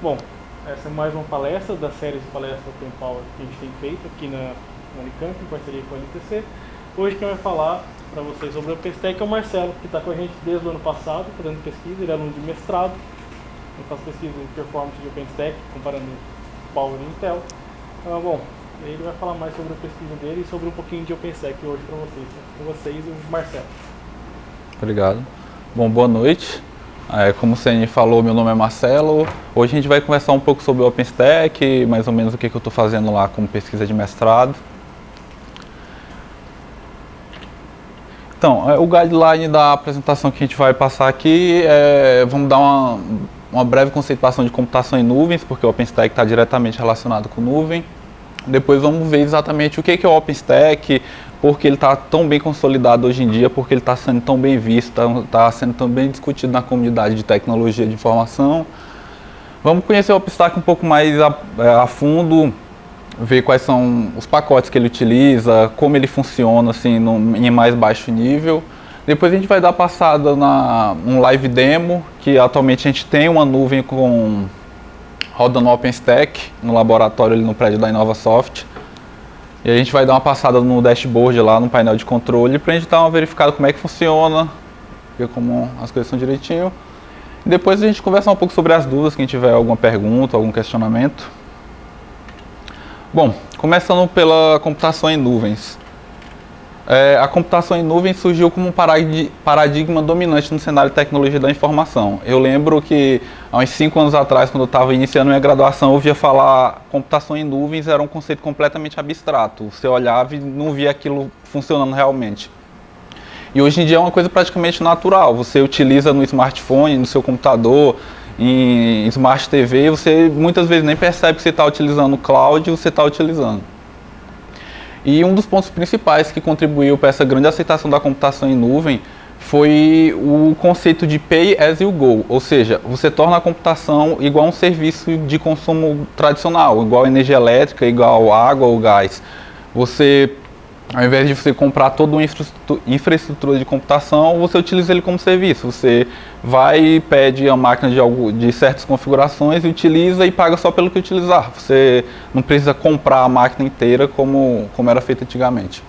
Bom, essa é mais uma palestra da série de palestras Open Power que a gente tem feito aqui na Unicamp, em parceria com a NTC. Hoje quem vai falar para vocês sobre o OpenStack é o Marcelo, que está com a gente desde o ano passado, fazendo pesquisa, ele é aluno de mestrado, ele faz pesquisa em performance de OpenStack, comparando Power e Intel. Bom, ele vai falar mais sobre a pesquisa dele e sobre um pouquinho de OpenStack hoje para vocês. Com vocês, o Marcelo. Obrigado. Bom, boa noite. Como o Ceni falou, meu nome é Marcelo. Hoje a gente vai conversar um pouco sobre o OpenStack, mais ou menos o que eu estou fazendo lá como pesquisa de mestrado. Então, o guideline da apresentação que a gente vai passar aqui vamos dar uma breve conceituação de computação em nuvens, porque o OpenStack está diretamente relacionado com nuvem. Depois vamos ver exatamente o que é o OpenStack, porque ele está tão bem consolidado hoje em dia, porque ele está sendo tão bem visto, está sendo tão bem discutido na comunidade de tecnologia de informação. Vamos conhecer o OpenStack um pouco mais a fundo, ver quais são os pacotes que ele utiliza, como ele funciona assim, em mais baixo nível. Depois a gente vai dar passada um live demo, que atualmente a gente tem uma nuvem rodando no OpenStack, no laboratório ali no prédio da InovaSoft. E a gente vai dar uma passada no dashboard lá, no painel de controle, para a gente dar uma verificada como é que funciona, ver como as coisas são direitinho. E depois a gente conversar um pouco sobre as dúvidas, quem tiver alguma pergunta, algum questionamento. Bom, começando pela computação em nuvens. A computação em nuvem surgiu como um paradigma dominante no cenário de tecnologia da informação. Eu lembro que há uns 5 anos atrás, quando eu estava iniciando minha graduação, eu ouvia falar computação em nuvens, era um conceito completamente abstrato. Você olhava e não via aquilo funcionando realmente. E hoje em dia é uma coisa praticamente natural. Você utiliza no smartphone, no seu computador, em Smart TV, você muitas vezes nem percebe que você está utilizando o cloud e você está utilizando. E um dos pontos principais que contribuiu para essa grande aceitação da computação em nuvem foi o conceito de Pay as you go, ou seja, você torna a computação igual a um serviço de consumo tradicional, igual a energia elétrica, igual água ou gás. Você, ao invés de você comprar toda uma infraestrutura de computação, você utiliza ele como serviço. Você vai e pede a máquina de certas configurações e utiliza e paga só pelo que utilizar. Você não precisa comprar a máquina inteira como era feito antigamente.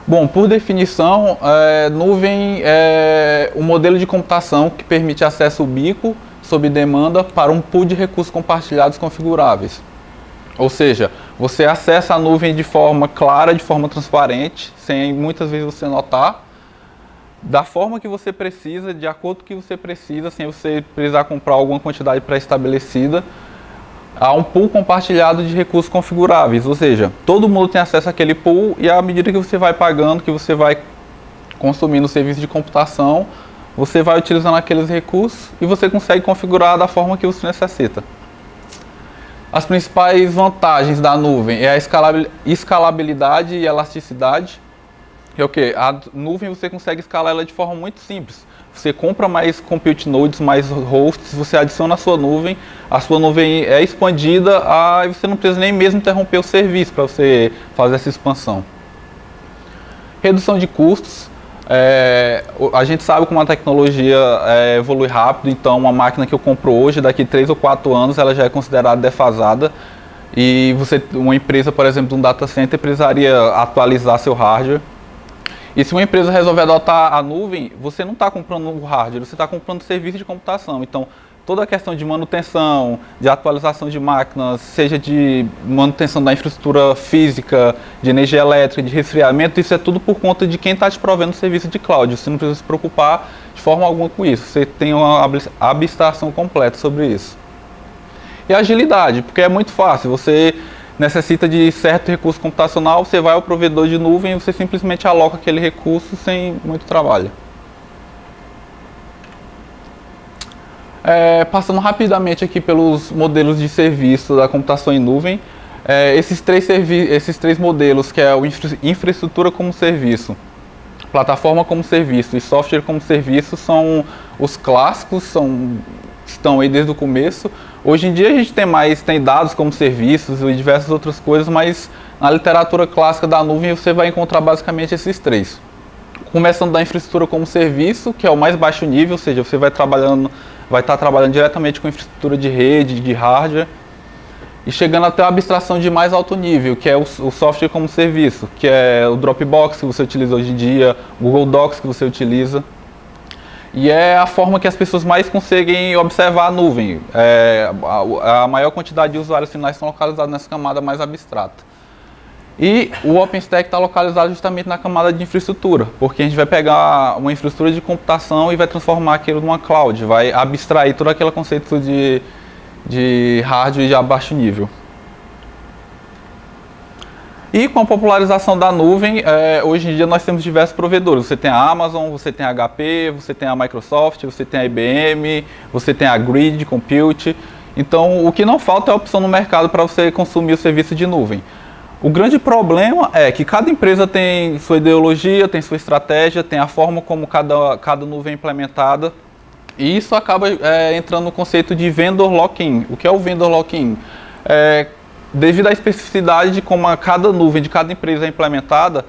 Bom, por definição, nuvem é um modelo de computação que permite acesso ubíquo, sob demanda, para um pool de recursos compartilhados configuráveis. Ou seja, você acessa a nuvem de forma clara, de forma transparente, sem muitas vezes você notar, da forma que você precisa, de acordo com o que você precisa, sem você precisar comprar alguma quantidade pré-estabelecida. Há um pool compartilhado de recursos configuráveis, ou seja, todo mundo tem acesso àquele pool e à medida que você vai pagando, que você vai consumindo o serviço de computação, você vai utilizando aqueles recursos e você consegue configurar da forma que você necessita. As principais vantagens da nuvem é a escalabilidade e elasticidade. É o que? A nuvem você consegue escalar ela de forma muito simples. Você compra mais compute nodes, mais hosts, você adiciona a sua nuvem é expandida, e você não precisa nem mesmo interromper o serviço para você fazer essa expansão. Redução de custos. A gente sabe como a tecnologia evolui rápido, então uma máquina que eu compro hoje, daqui 3 ou 4 anos, ela já é considerada defasada. E uma empresa, por exemplo, de um data center, precisaria atualizar seu hardware. E se uma empresa resolver adotar a nuvem, você não está comprando o hardware, você está comprando serviço de computação. Então, toda a questão de manutenção, de atualização de máquinas, seja de manutenção da infraestrutura física, de energia elétrica, de resfriamento, isso é tudo por conta de quem está te provendo o serviço de cloud. Você não precisa se preocupar de forma alguma com isso. Você tem uma abstração completa sobre isso. E a agilidade, porque é muito fácil. Você necessita de certo recurso computacional, você vai ao provedor de nuvem e você simplesmente aloca aquele recurso sem muito trabalho. Passando rapidamente aqui pelos modelos de serviço da computação em nuvem, esses três modelos, que é o infraestrutura como serviço, plataforma como serviço e software como serviço, são os clássicos, estão aí desde o começo. Hoje em dia a gente tem dados como serviços e diversas outras coisas, mas na literatura clássica da nuvem você vai encontrar basicamente esses três. Começando da infraestrutura como serviço, que é o mais baixo nível, ou seja, você vai trabalhando vai estar trabalhando diretamente com infraestrutura de rede, de hardware, e chegando até a abstração de mais alto nível, que é o software como serviço, que é o Dropbox que você utiliza hoje em dia, o Google Docs que você utiliza. E é a forma que as pessoas mais conseguem observar a nuvem. A maior quantidade de usuários finais estão localizados nessa camada mais abstrata. E o OpenStack está localizado justamente na camada de infraestrutura, porque a gente vai pegar uma infraestrutura de computação e vai transformar aquilo numa cloud, vai abstrair todo aquele conceito de hardware de baixo nível. E com a popularização da nuvem, hoje em dia nós temos diversos provedores. Você tem a Amazon, você tem a HP, você tem a Microsoft, você tem a IBM, você tem a Grid Compute. Então, o que não falta é a opção no mercado para você consumir o serviço de nuvem. O grande problema é que cada empresa tem sua ideologia, tem sua estratégia, tem a forma como cada nuvem é implementada. E isso acaba entrando no conceito de vendor lock-in. O que é o vendor lock-in? Devido à especificidade de como cada nuvem de cada empresa é implementada,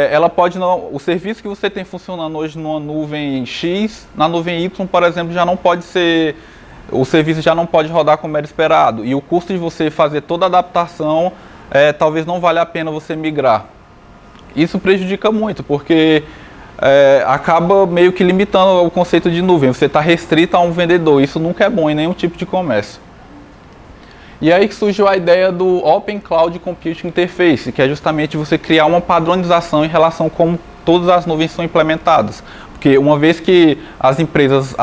ela pode não, o serviço que você tem funcionando hoje numa nuvem X, na nuvem Y, por exemplo, já não pode ser, o serviço já não pode rodar como era esperado. E o custo de você fazer toda a adaptação, talvez não valha a pena você migrar. Isso prejudica muito, porque acaba meio que limitando o conceito de nuvem. Você está restrito a um vendedor. Isso nunca é bom em nenhum tipo de comércio. E aí que surgiu a ideia do Open Cloud Computing Interface, que é justamente você criar uma padronização em relação a como todas as nuvens são implementadas. Porque uma vez que as empresas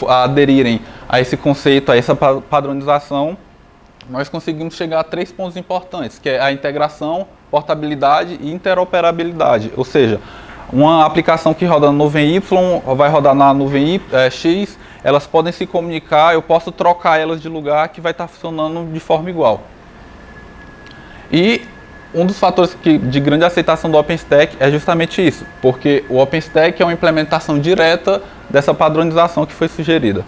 aderirem a esse conceito, a essa padronização, nós conseguimos chegar a 3 pontos importantes, que é a integração, portabilidade e interoperabilidade. Ou seja, uma aplicação que roda na nuvem Y vai rodar na nuvem X, elas podem se comunicar, eu posso trocar elas de lugar que vai estar funcionando de forma igual. E um dos fatores de grande aceitação do OpenStack é justamente isso, porque o OpenStack é uma implementação direta dessa padronização que foi sugerida.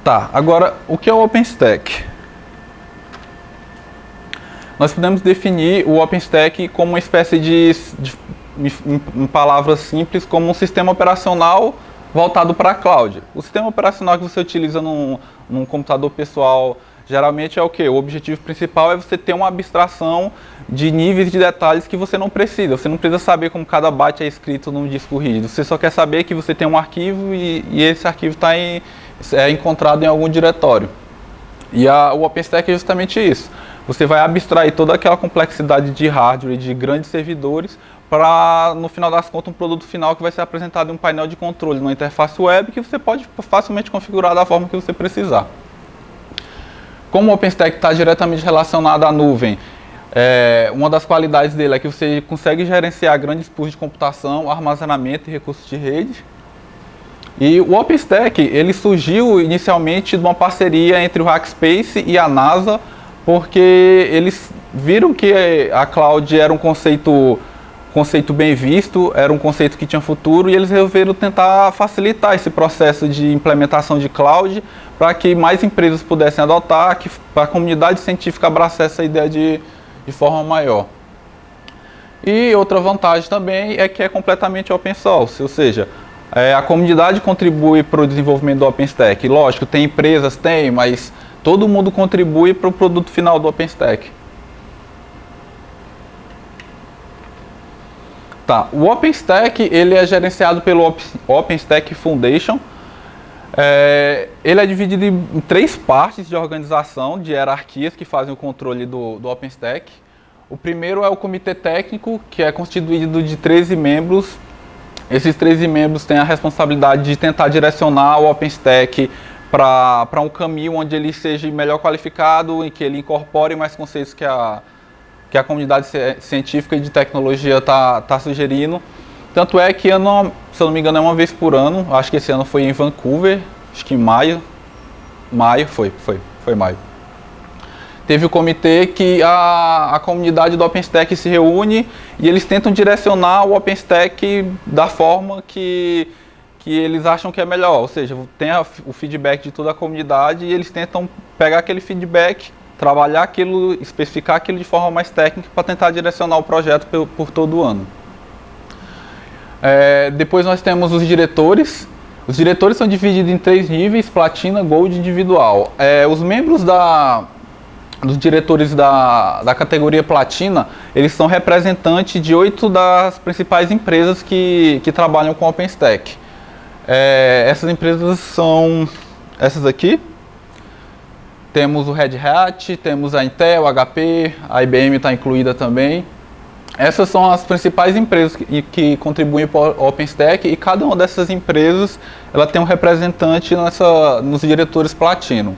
Tá, agora o que é o OpenStack? Nós podemos definir o OpenStack como uma espécie em palavras simples, como um sistema operacional voltado para a cloud. O sistema operacional que você utiliza num computador pessoal, geralmente é o quê? O objetivo principal é você ter uma abstração de níveis de detalhes que você não precisa. Você não precisa saber como cada byte é escrito num disco rígido. Você só quer saber que você tem um arquivo e esse arquivo é encontrado em algum diretório. E o OpenStack é justamente isso. Você vai abstrair toda aquela complexidade de hardware e de grandes servidores para, no final das contas, um produto final que vai ser apresentado em um painel de controle, numa interface web que você pode facilmente configurar da forma que você precisar. Como o OpenStack está diretamente relacionado à nuvem, uma das qualidades dele é que você consegue gerenciar grandes pools de computação, armazenamento e recursos de rede. E o OpenStack ele surgiu inicialmente de uma parceria entre o Rackspace e a NASA, porque eles viram que a cloud era um conceito bem visto, era um conceito que tinha futuro, e eles resolveram tentar facilitar esse processo de implementação de cloud para que mais empresas pudessem adotar, que a comunidade científica abraçasse essa ideia de forma maior. E outra vantagem também é que é completamente open source, ou seja, a comunidade contribui para o desenvolvimento do OpenStack. Lógico, tem empresas, mas todo mundo contribui para o produto final do OpenStack. Tá, o OpenStack ele é gerenciado pelo OpenStack Foundation. Ele é dividido em 3 partes de organização, de hierarquias que fazem o controle do OpenStack. O primeiro é o comitê técnico, que é constituído de 13 membros. Esses 13 membros têm a responsabilidade de tentar direcionar o OpenStack para um caminho onde ele seja melhor qualificado, em que ele incorpore mais conceitos que a comunidade científica e de tecnologia está sugerindo. Tanto é que, se eu não me engano, é uma vez por ano. Acho que esse ano foi em Vancouver, acho que em maio. Foi maio. Teve o comitê que a comunidade do OpenStack se reúne e eles tentam direcionar o OpenStack da forma que eles acham que é melhor. Ou seja, tem o feedback de toda a comunidade e eles tentam pegar aquele feedback, trabalhar aquilo, especificar aquilo de forma mais técnica para tentar direcionar o projeto por todo o ano. Depois nós temos os diretores. Os diretores são divididos em 3 níveis: Platina, Gold e Individual. Os membros dos diretores da categoria Platina, eles são representantes de 8 das principais empresas que trabalham com OpenStack. Essas empresas são essas aqui. Temos o Red Hat, temos a Intel, a HP, a IBM está incluída também. Essas são as principais empresas que contribuem para o OpenStack, e cada uma dessas empresas ela tem um representante nos diretores Platino.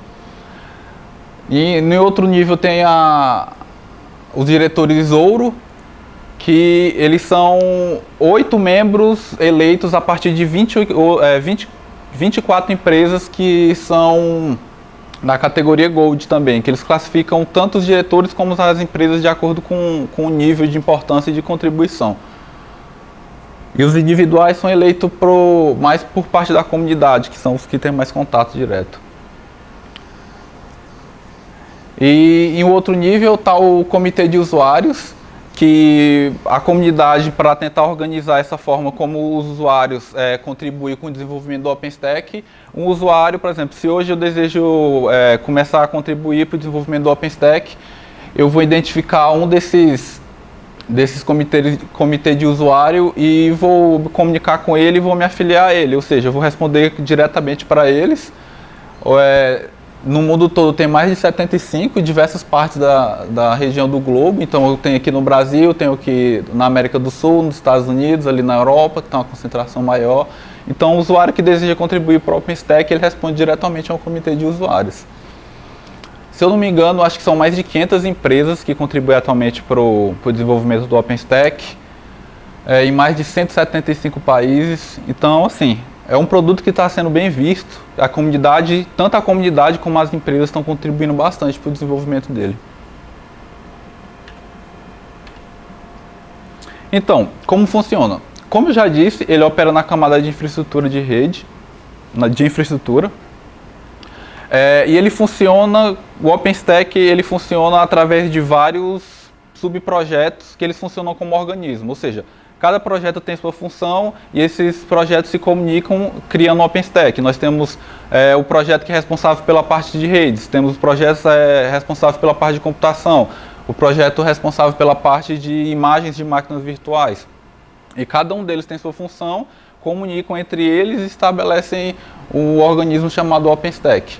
E no outro nível tem os diretores Ouro, que eles são 8 membros eleitos a partir de 24 empresas que são na categoria Gold também, que eles classificam tanto os diretores como as empresas de acordo com o nível de importância e de contribuição. E os individuais são eleitos mais por parte da comunidade, que são os que têm mais contato direto. E em outro nível está o comitê de usuários, que a comunidade, para tentar organizar essa forma como os usuários contribuem com o desenvolvimento do OpenStack. Um usuário, por exemplo, se hoje eu desejo começar a contribuir para o desenvolvimento do OpenStack, eu vou identificar um desses comitê de usuário e vou comunicar com ele e vou me afiliar a ele, ou seja, eu vou responder diretamente para eles. No mundo todo tem mais de 75 em diversas partes da região do globo. Então eu tenho aqui no Brasil, tenho aqui na América do Sul, nos Estados Unidos, ali na Europa, que tem uma concentração maior. Então o usuário que deseja contribuir para o OpenStack, ele responde diretamente ao comitê de usuários. Se eu não me engano, acho que são mais de 500 empresas que contribuem atualmente para o desenvolvimento do OpenStack, em mais de 175 países. Então, assim, é um produto que está sendo bem visto. A comunidade, tanto a comunidade como as empresas estão contribuindo bastante para o desenvolvimento dele. Então, como funciona? Como eu já disse, ele opera na camada de infraestrutura de rede, e ele funciona, o OpenStack ele funciona através de vários subprojetos que eles funcionam como organismo, ou seja, cada projeto tem sua função e esses projetos se comunicam criando um OpenStack. Nós temos o projeto que é responsável pela parte de redes, temos os projetos responsáveis pela parte de computação, o projeto responsável pela parte de imagens de máquinas virtuais. E cada um deles tem sua função, comunicam entre eles e estabelecem o organismo chamado OpenStack.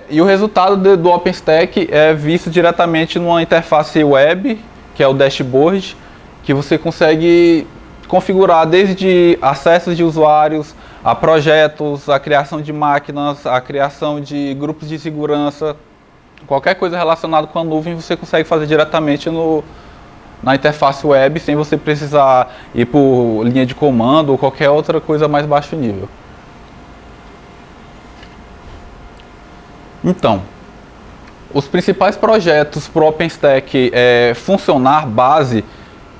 E o resultado do OpenStack é visto diretamente numa interface web, que é o dashboard, que você consegue configurar desde acessos de usuários, a projetos, a criação de máquinas, a criação de grupos de segurança, qualquer coisa relacionada com a nuvem você consegue fazer diretamente na interface web, sem você precisar ir por linha de comando ou qualquer outra coisa mais baixo nível. Então, os principais projetos para o OpenStack funcionar base,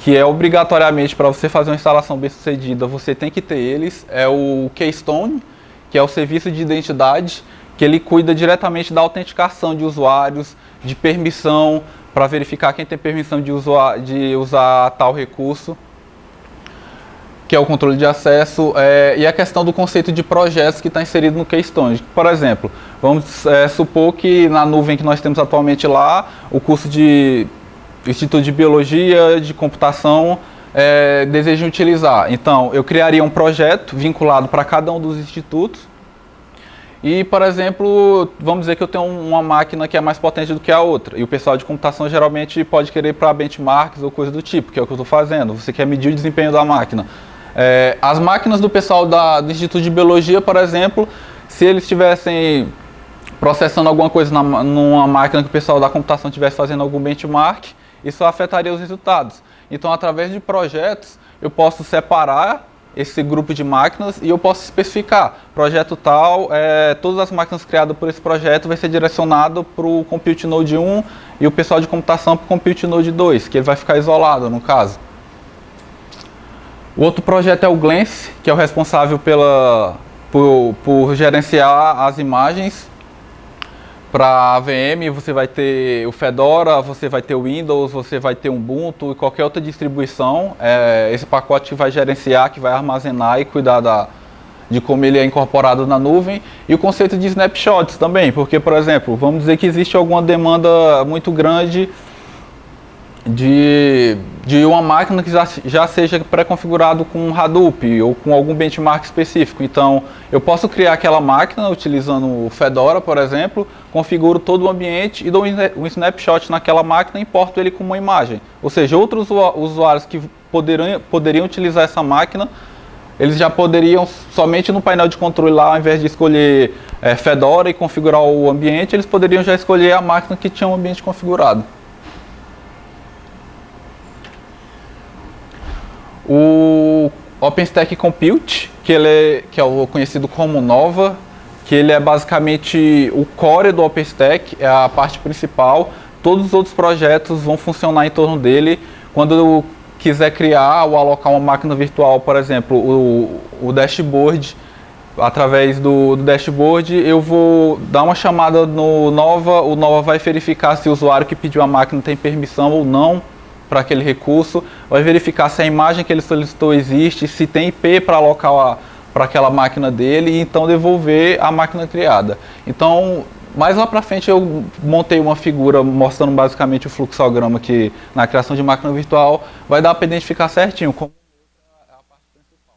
que é obrigatoriamente para você fazer uma instalação bem sucedida, você tem que ter eles, é o Keystone, que é o serviço de identidade, que ele cuida diretamente da autenticação de usuários, de permissão, para verificar quem tem permissão de usar tal recurso, que é o controle de acesso, e a questão do conceito de projetos que está inserido no Keystone. Por exemplo, vamos supor que na nuvem que nós temos atualmente lá, o curso de Instituto de Biologia, de Computação, desejam utilizar. Então, eu criaria um projeto vinculado para cada um dos institutos. E, por exemplo, vamos dizer que eu tenho uma máquina que é mais potente do que a outra. E o pessoal de computação geralmente pode querer para benchmarks ou coisa do tipo, que é o que eu estou fazendo. Você quer medir o desempenho da máquina. As máquinas do pessoal do Instituto de Biologia, por exemplo, se eles estivessem processando alguma coisa numa máquina que o pessoal da computação estivesse fazendo algum benchmark, isso afetaria os resultados. Então, através de projetos, eu posso separar esse grupo de máquinas e eu posso especificar, projeto tal, todas as máquinas criadas por esse projeto vai ser direcionado para o Compute Node 1 e o pessoal de computação para o Compute Node 2, que ele vai ficar isolado no caso. O outro projeto é o Glance, que é o responsável por gerenciar as imagens, Para a VM você vai ter o Fedora, você vai ter o Windows, você vai ter o Ubuntu e qualquer outra distribuição. Esse pacote que vai gerenciar, que vai armazenar e cuidar de como ele é incorporado na nuvem. E o conceito de snapshots também, porque, por exemplo, vamos dizer que existe alguma demanda muito grande de uma máquina que já seja pré-configurado com Hadoop ou com algum benchmark específico. Então, eu posso criar aquela máquina utilizando o Fedora, por exemplo, configuro todo o ambiente e dou um snapshot naquela máquina e importo ele com uma imagem. Ou seja, outros usuários que poderiam utilizar essa máquina, eles já poderiam, somente no painel de controle lá, ao invés de escolher Fedora e configurar o ambiente, eles poderiam já escolher a máquina que tinha o ambiente configurado. O OpenStack Compute, que é o conhecido como Nova, que ele é basicamente o core do OpenStack, é a parte principal. Todos os outros projetos vão funcionar em torno dele. Quando eu quiser criar ou alocar uma máquina virtual, por exemplo, o dashboard, através do dashboard eu vou dar uma chamada no Nova, o Nova vai verificar se o usuário que pediu a máquina tem permissão ou não para aquele recurso, vai verificar se a imagem que ele solicitou existe, se tem IP para alocar para aquela máquina dele e então devolver a máquina criada. Então, mais lá para frente eu montei uma figura mostrando basicamente o fluxograma que na criação de máquina virtual vai dar para identificar certinho como é a parte principal.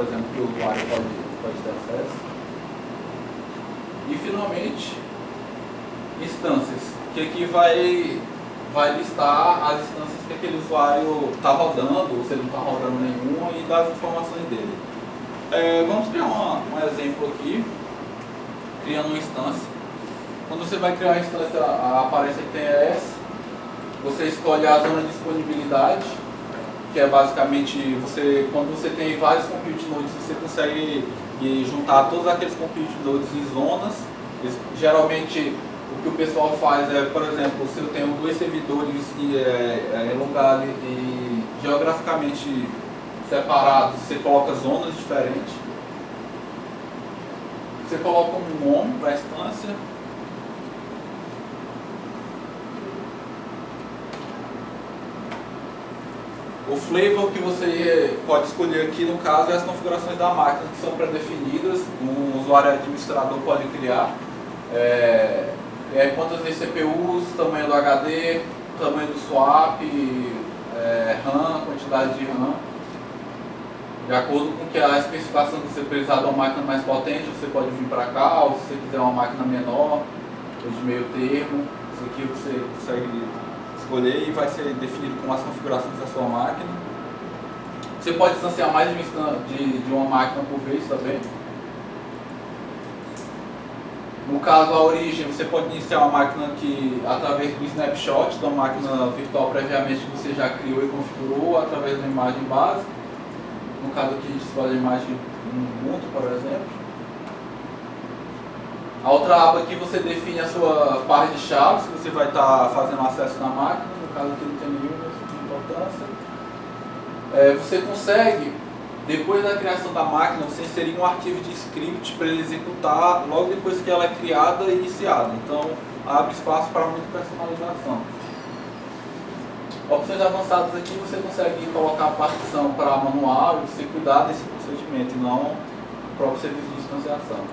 exemplo, que o usuário pode ter acesso. E finalmente, instâncias, que aqui vai listar as instâncias que aquele usuário está rodando, ou se ele não está rodando nenhuma, e dar as informações dele. Vamos criar um exemplo aqui, criando uma instância. Quando você vai criar a instância, aparece que tem ES, você escolhe a zona de disponibilidade, que é basicamente, quando você tem vários compute nodes, você consegue juntar todos aqueles compute nodes em zonas. Geralmente, o que o pessoal faz é, por exemplo, se eu tenho 2 servidores em lugares geograficamente separados, você coloca zonas diferentes. Você coloca um nome para a instância. O flavor que você pode escolher aqui, no caso, é as configurações da máquina, que são pré-definidas, um usuário administrador pode criar. Quantas CPUs, tamanho do HD, tamanho do swap, RAM, quantidade de RAM. De acordo com que a especificação que você precisar de uma máquina mais potente, você pode vir para cá, ou se você quiser uma máquina menor, ou de meio termo, isso aqui você consegue escolher e vai ser definido com as configurações da sua máquina. Você pode instanciar mais de uma máquina por vez também. No caso, a origem, você pode iniciar uma máquina através do snapshot da máquina virtual previamente que você já criou e configurou, através da imagem básica. No caso aqui, a gente escolhe a imagem Ubuntu, por exemplo. A outra aba aqui você define a sua barra de chaves, que você vai estar fazendo acesso na máquina. No caso aqui não tem nenhuma importância. Você consegue, depois da criação da máquina, você inserir um arquivo de script para ele executar logo depois que ela é criada e iniciada. Então, abre espaço para muita personalização. Opções avançadas aqui, você consegue colocar a partição para manual e você cuidar desse procedimento, e não o próprio serviço de instanciação.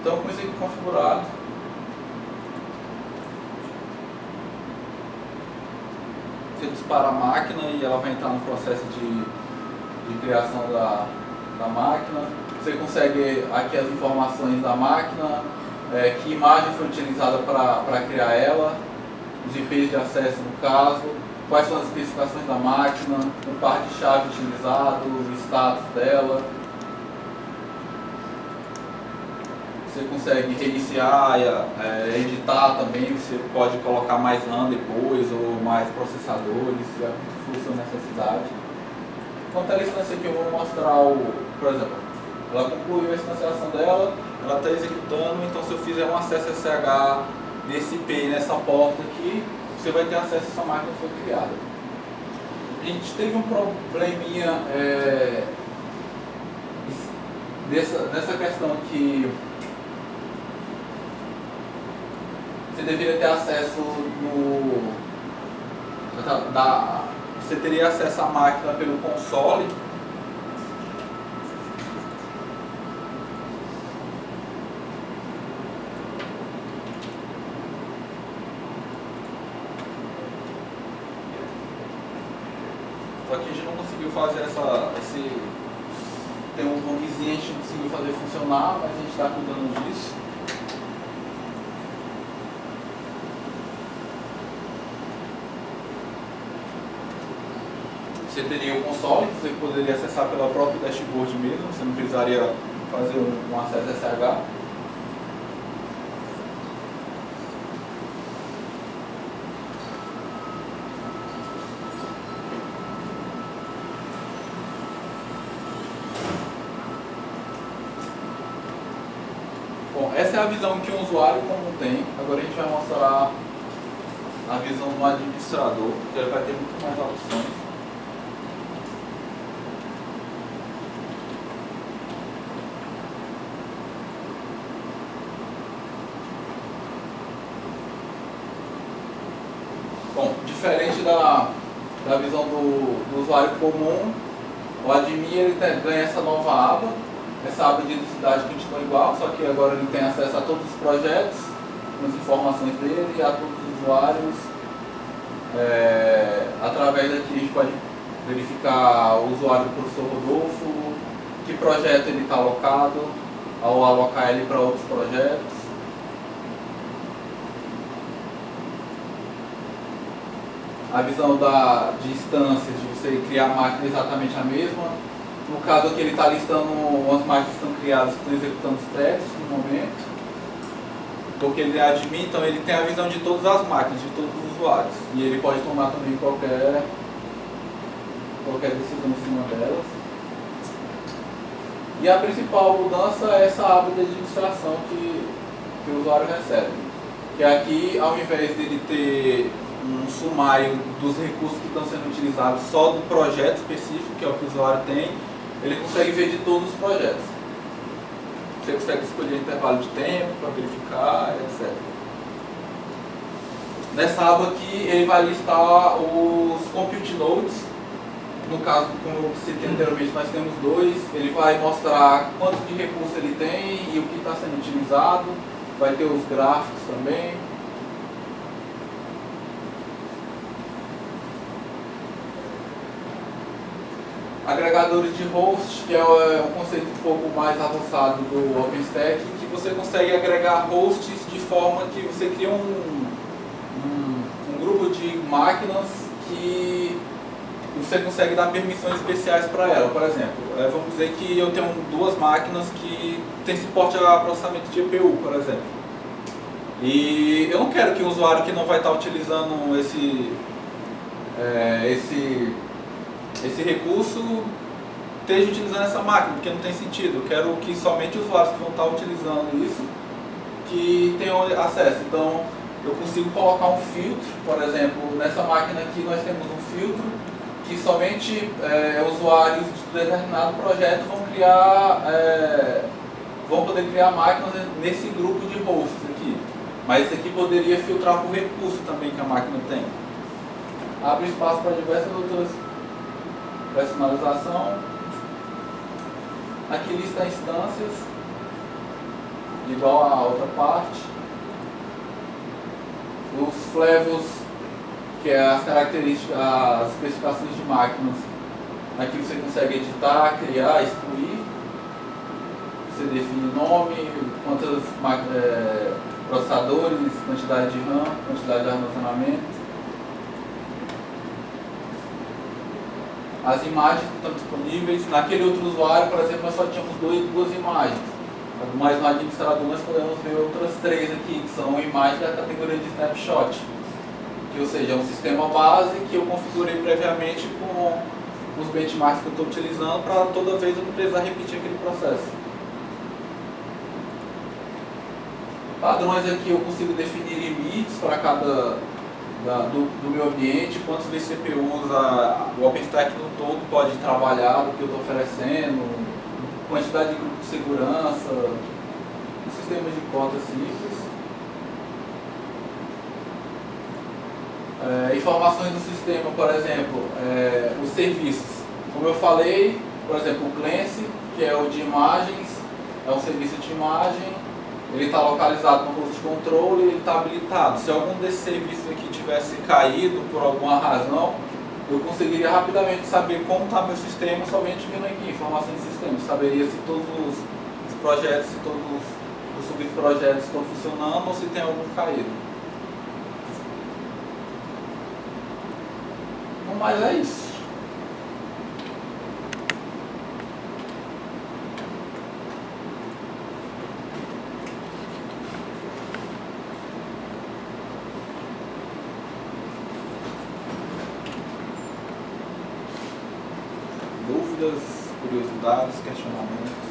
Então, com isso aqui configurado, você dispara a máquina e ela vai entrar no processo de criação da máquina. Você consegue aqui as informações da máquina, que imagem foi utilizada para criar ela, os IPs de acesso no caso, quais são as especificações da máquina, o par de chave utilizado, o status dela. Você consegue reiniciar, editar também, você pode colocar mais RAM depois ou mais processadores, se for sua necessidade. Quanto à instância aqui, eu vou mostrar por exemplo, ela concluiu a instanciação dela, ela está executando, então se eu fizer um acesso SSH nesse IP, nessa porta aqui, você vai ter acesso a essa máquina que foi criada. A gente teve um probleminha nessa questão que você deveria ter acesso você teria acesso à máquina pelo console. Só que a gente não conseguiu fazer tem um bugzinho, a gente não conseguiu fazer funcionar, mas a gente está cuidando disso. Você teria o console, que você poderia acessar pela própria dashboard mesmo, você não precisaria fazer um acesso SSH. Bom, essa é a visão que um usuário comum tem. Agora a gente vai mostrar a visão do administrador, que ele vai ter muito mais opções. Bom, diferente da visão do usuário comum, o admin ele ganha essa nova aba. Essa aba de identidade continua igual, só que agora ele tem acesso a todos os projetos, com as informações dele, a todos os usuários. Através daqui a gente pode verificar o usuário do professor Rodolfo, que projeto ele está alocado, ao alocar ele para outros projetos. A visão de instâncias, de você criar a máquina exatamente a mesma. No caso aqui ele está listando umas máquinas que estão criadas, que estão executando os testes no momento. Porque ele é admin, então ele tem a visão de todas as máquinas, de todos os usuários. E ele pode tomar também qualquer decisão em cima delas. E a principal mudança é essa aba de administração que o usuário recebe. Que aqui, ao invés dele ter um sumário dos recursos que estão sendo utilizados só do projeto específico, que é o que o usuário tem, ele consegue ver de todos os projetos. Você consegue escolher intervalo de tempo para verificar, etc. Nessa aba aqui, ele vai listar os compute nodes. No caso, como eu citei anteriormente, nós temos dois. Ele vai mostrar quanto de recurso ele tem e o que está sendo utilizado. Vai ter os gráficos também. Agregadores de host, que é um conceito um pouco mais avançado do OpenStack, que você consegue agregar hosts de forma que você cria um grupo de máquinas que você consegue dar permissões especiais para ela. Por exemplo, vamos dizer que eu tenho duas máquinas que têm suporte a processamento de GPU, por exemplo. E eu não quero que o usuário que não vai estar utilizando esse recurso esteja utilizando essa máquina, porque não tem sentido. Eu quero que somente os usuários que vão estar utilizando isso que tenham acesso. Então, eu consigo colocar um filtro, por exemplo, nessa máquina aqui nós temos um filtro que somente usuários de determinado projeto vão poder criar máquinas nesse grupo de hosts aqui. Mas isso aqui poderia filtrar por recurso também que a máquina tem. Abre espaço para diversas outras personalização. Aqui lista instâncias, igual a outra parte. Os flavors, que é as características, as especificações de máquinas. Aqui você consegue editar, criar, excluir. Você define nome, quantos processadores, quantidade de RAM, quantidade de armazenamento. As imagens que estão disponíveis. Naquele outro usuário, por exemplo, nós só tínhamos duas imagens. Mas no administrador nós podemos ver outras três aqui, que são imagens da categoria de snapshot. Que, ou seja, é um sistema base que eu configurei previamente com os benchmarks que eu estou utilizando para toda vez eu não precisar repetir aquele processo. Padrões aqui eu consigo definir limites para cada do meu ambiente, quantos vCPUs o OpenStack no todo pode trabalhar do que eu estou oferecendo, quantidade de grupo de segurança, um sistema de cota simples. Informações do sistema, por exemplo, os serviços. Como eu falei, por exemplo, o Clancy, que é o de imagens, é um serviço de imagem. Ele está localizado no host control e ele está habilitado. Se algum desses serviços aqui tivesse caído por alguma razão, eu conseguiria rapidamente saber como está meu sistema somente vindo aqui, informações de sistema. Eu saberia se todos os projetos, se todos os subprojetos estão funcionando ou se tem algum caído. Mas é isso. Dúvidas, curiosidades, questionamentos?